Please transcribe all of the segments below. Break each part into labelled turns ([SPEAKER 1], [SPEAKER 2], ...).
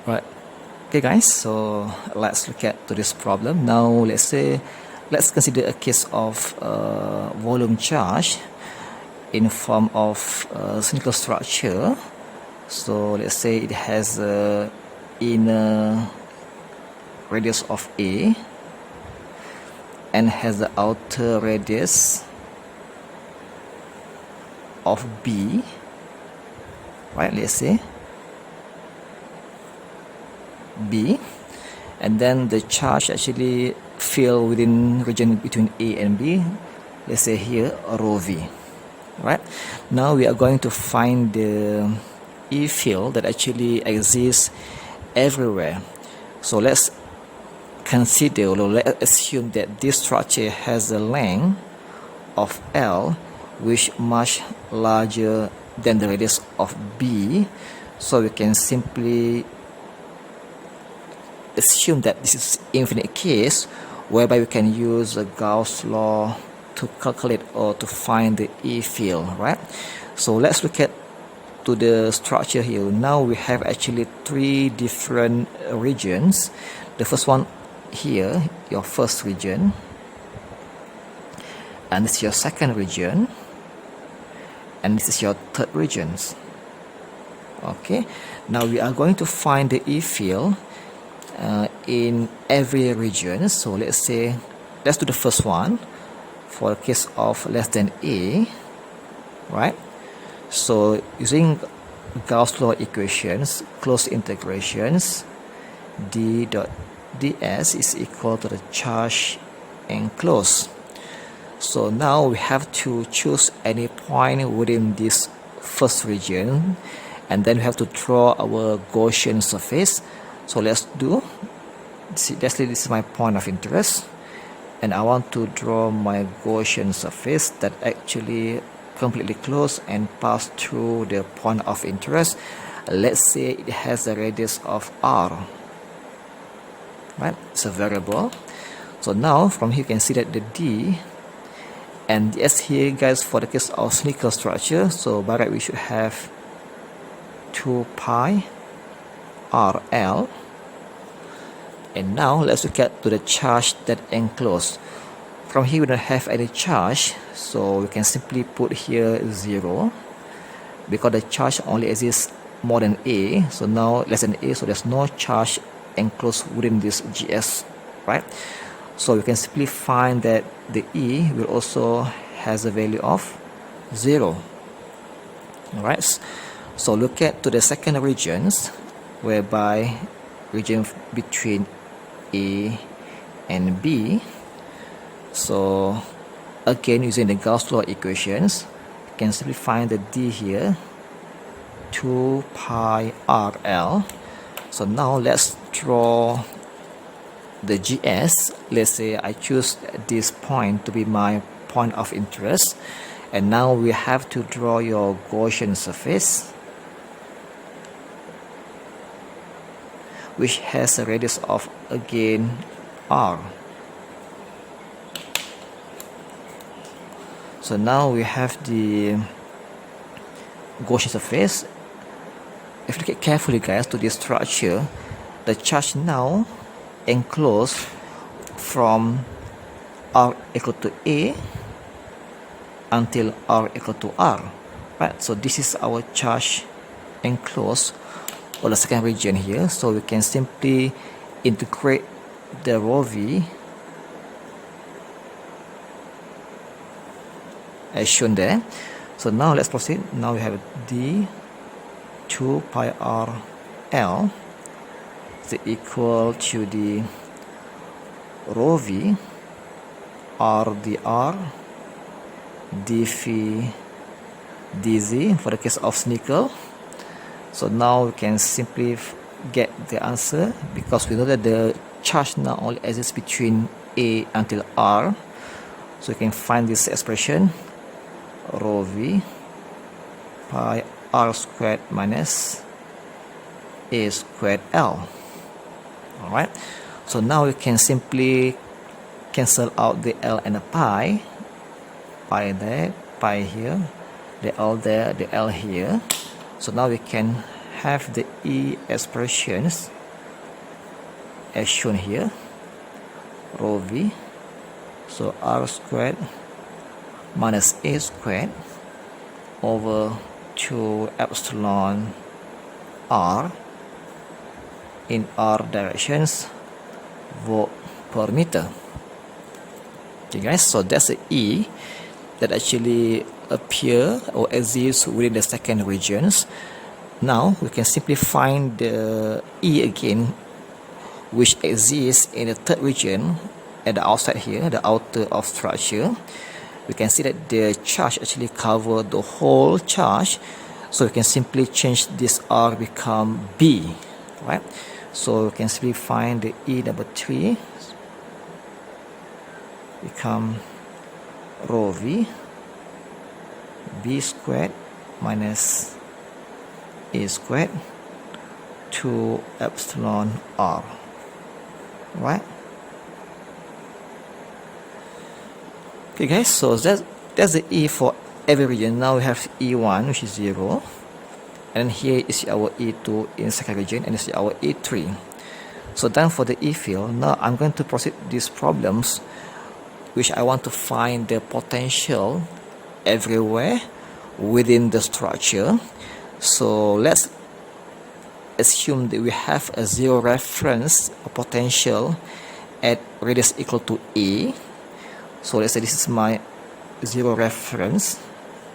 [SPEAKER 1] Right. Okay guys, so let's look at to this problem. Now let's consider a case of volume charge in form of cylindrical structure. So let's say it has a inner radius of A and has the outer radius of B, right? Let's say B, and then the charge actually fill within region between A and B, let's say here rho V, right? Now we are going to find the E field that actually exists everywhere. So let's consider, or let's assume that this structure has a length of L which much larger than the radius of B. So we can simply assume that this is infinite case, whereby we can use the Gauss law to calculate or to find the E field, right? So let's look at to the structure here. Now we have actually three different regions. The first one here, your first region, and this is your second region, and this is your third region. Okay, now we are going to find the E field in every region. So let's say, let's do the first one for a case of less than A, right? So using Gauss law equations, closed integrations, d dot ds is equal to the charge enclosed. So now we have to choose any point within this first region, and then we have to draw our Gaussian surface. So let's do, see, let's say this is my point of interest, and I want to draw my Gaussian surface that actually completely close and pass through the point of interest. Let's say it has a radius of r, right? It's a variable. So now from here you can see that the d and the s here, guys, for the case of cylindrical structure, so by right we should have 2 pi rl. And now let's look at to the charge that enclosed. From here we don't have any charge, so we can simply put here 0, because the charge only exists more than A, so now less than A, so there's no charge enclosed within this GS, right? So we can simply find that the E will also has a value of 0. Alright, so look at to the second regions, whereby region between A and B. So again, using the Gauss law equations, you can simply find the D here, 2 pi RL. So now let's draw the GS. Let's say I choose this point to be my point of interest, and now we have to draw your Gaussian surface, which has a radius of again r. So now we have the Gaussian surface. If you look at carefully, guys, to this structure, the charge now enclosed from r equal to A until r equal to r, right? So this is our charge enclosed for the second region here. So we can simply integrate the rho v as shown there. So now let's proceed. Now we have d 2 pi r l is equal to the rho v r dr dphi dz for the case of cylindrical. So now we can simply get the answer, because we know that the charge now only exists between A until R. So you can find this expression, rho v pi r squared minus A squared L. Alright, so now we can simply cancel out the L and the pi there, pi here, the L there, the L here. So now we can have the E expressions as shown here, rho v, so r squared minus a squared over 2 epsilon r in r directions volt per meter. Okay guys, so that's the E that actually appear or exists within the second regions. Now we can simply find the E again, which exists in the third region at the outside here, the outer of structure. We can see that the charge actually cover the whole charge, so we can simply change this R become B, right? So we can simply find the E number 3 become rho v, b squared minus a squared 2 epsilon r, right? Okay guys, so that's the E for every region. Now we have E1, which is 0, and here is our E2 in second region, and this is our E3. So done for the E field. Now I'm going to proceed these problems, which I want to find the potential everywhere within the structure. So let's assume that we have a zero reference potential at radius equal to A. So let's say this is my zero reference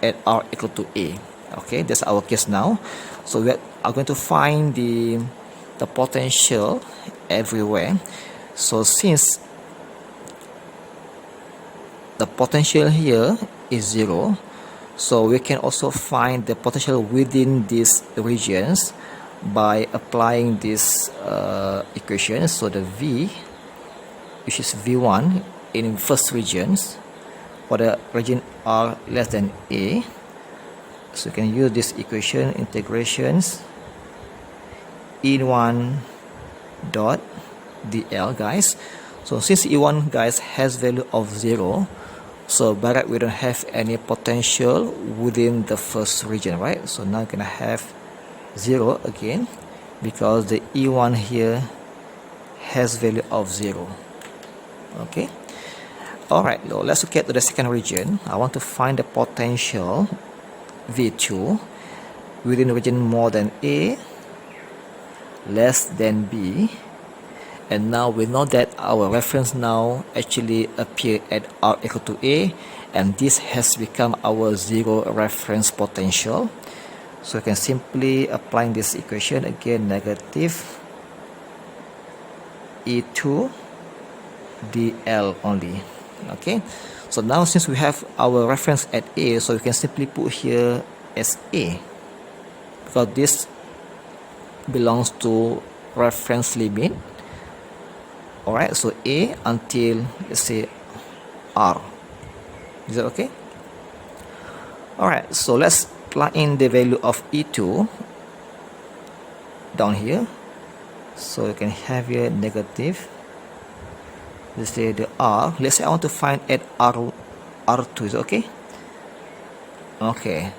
[SPEAKER 1] at r equal to A. Okay, that's our case now. So we are going to find the potential everywhere. So since the potential here is 0, so we can also find the potential within these regions by applying this equation. So the V, which is V1 in first regions for the region R less than A, so you can use this equation, integrations E1 dot dl, guys. So since E1, guys, has value of 0, so by that we don't have any potential within the first region, right? So now you're gonna have 0 again because the E1 here has value of 0. Okay, all right, now let's look at the second region. I want to find the potential V2 within the region more than A, less than B. And now we know that our reference now actually appear at R equal to A, and this has become our zero reference potential. So we can simply apply this equation again, negative E2 dl only. Okay, so now since we have our reference at A, so we can simply put here as A, because this belongs to reference limit. Alright, so A until, let's say, R. Is that okay? Alright, so let's plug in the value of E2 down here. So you can have here negative, let's say the R. Let's say I want to find at R2. Is it okay? Okay,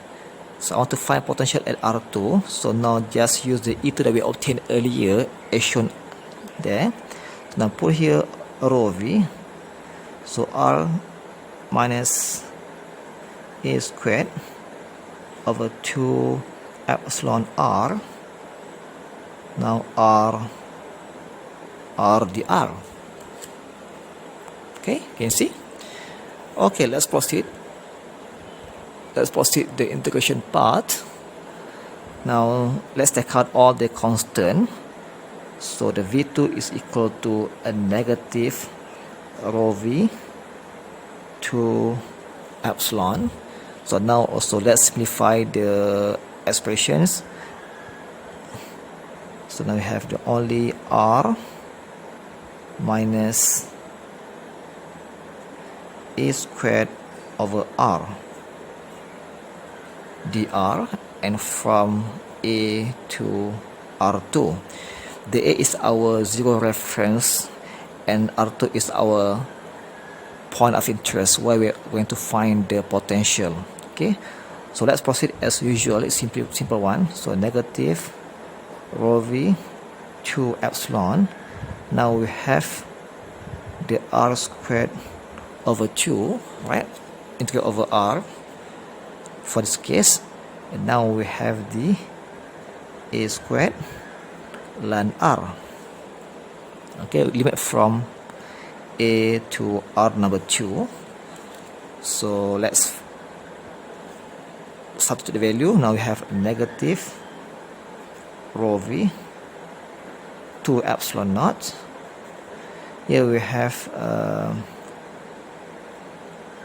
[SPEAKER 1] so I want to find potential at R2. So now just use the E2 that we obtained earlier as shown there. Now put here rho v, so r minus a squared over 2 epsilon r, now r dr. Okay, can you see? Okay, let's proceed the integration part. Now let's take out all the constant. So the V2 is equal to a negative rho v 2 epsilon. So now also let's simplify the expressions. So now we have the only r minus a squared over r dr, and from A to R2. The A is our zero reference and R2 is our point of interest where we're going to find the potential. Okay, so let's proceed as usual. It's simple one. So negative rho v 2 epsilon. Now we have the r squared over 2, right? Integral over r for this case. And now we have the a squared ln r. Okay, limit from a to r number 2. So let's substitute the value. Now we have negative rho v 2 epsilon naught. Here we have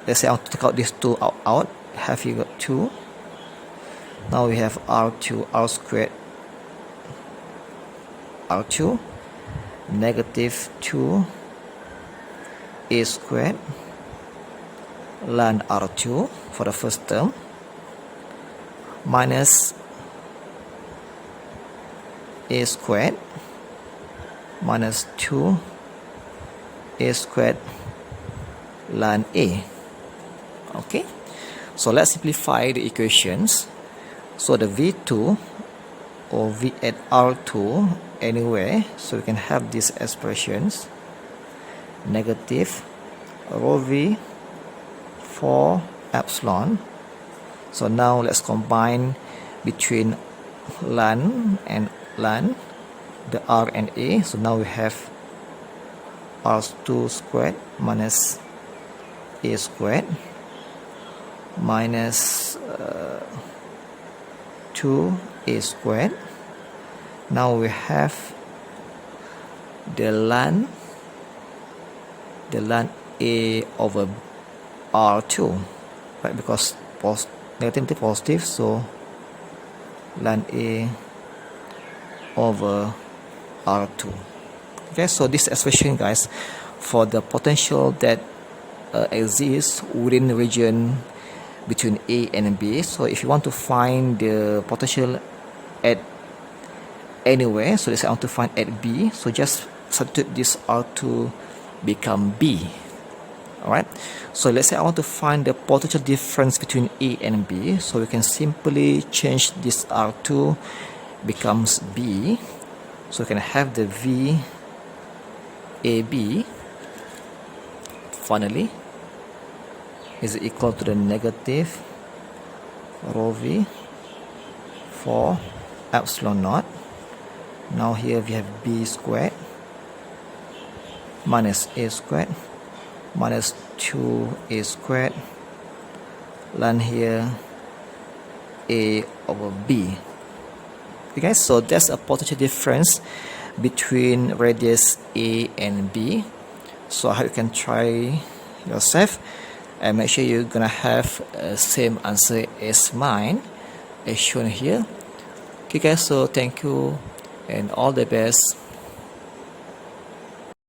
[SPEAKER 1] let's say I want to take out these 2 out. Have you got 2? Now we have r2 r squared r2 negative 2 a squared ln r2 for the first term minus a squared minus 2 a squared ln a. Okay, so let's simplify the equations. So the v2 or v at r2 anyway, so we can have these expressions negative rho v 4 epsilon. So now let's combine between ln and ln, the r and a. So now we have r2 squared minus a squared minus 2a squared. Now we have the ln a over r2, right? Because negative to positive, so ln a over r2. Okay, so this expression, guys, for the potential that exists within the region between A and B. So if you want to find the potential at anywhere, so let's say I want to find at B, so just substitute this R2 become B. Alright, so let's say I want to find the potential difference between A and B, so we can simply change this R2 becomes B, so we can have the V AB finally is equal to the negative rho v 4 epsilon naught. Now here we have b squared minus a squared minus 2a squared ln here a over b. Okay, so that's a potential difference between radius a and b. So I hope you can try yourself and make sure you're gonna have same answer as mine as shown here. Okay guys, so thank you and all the best.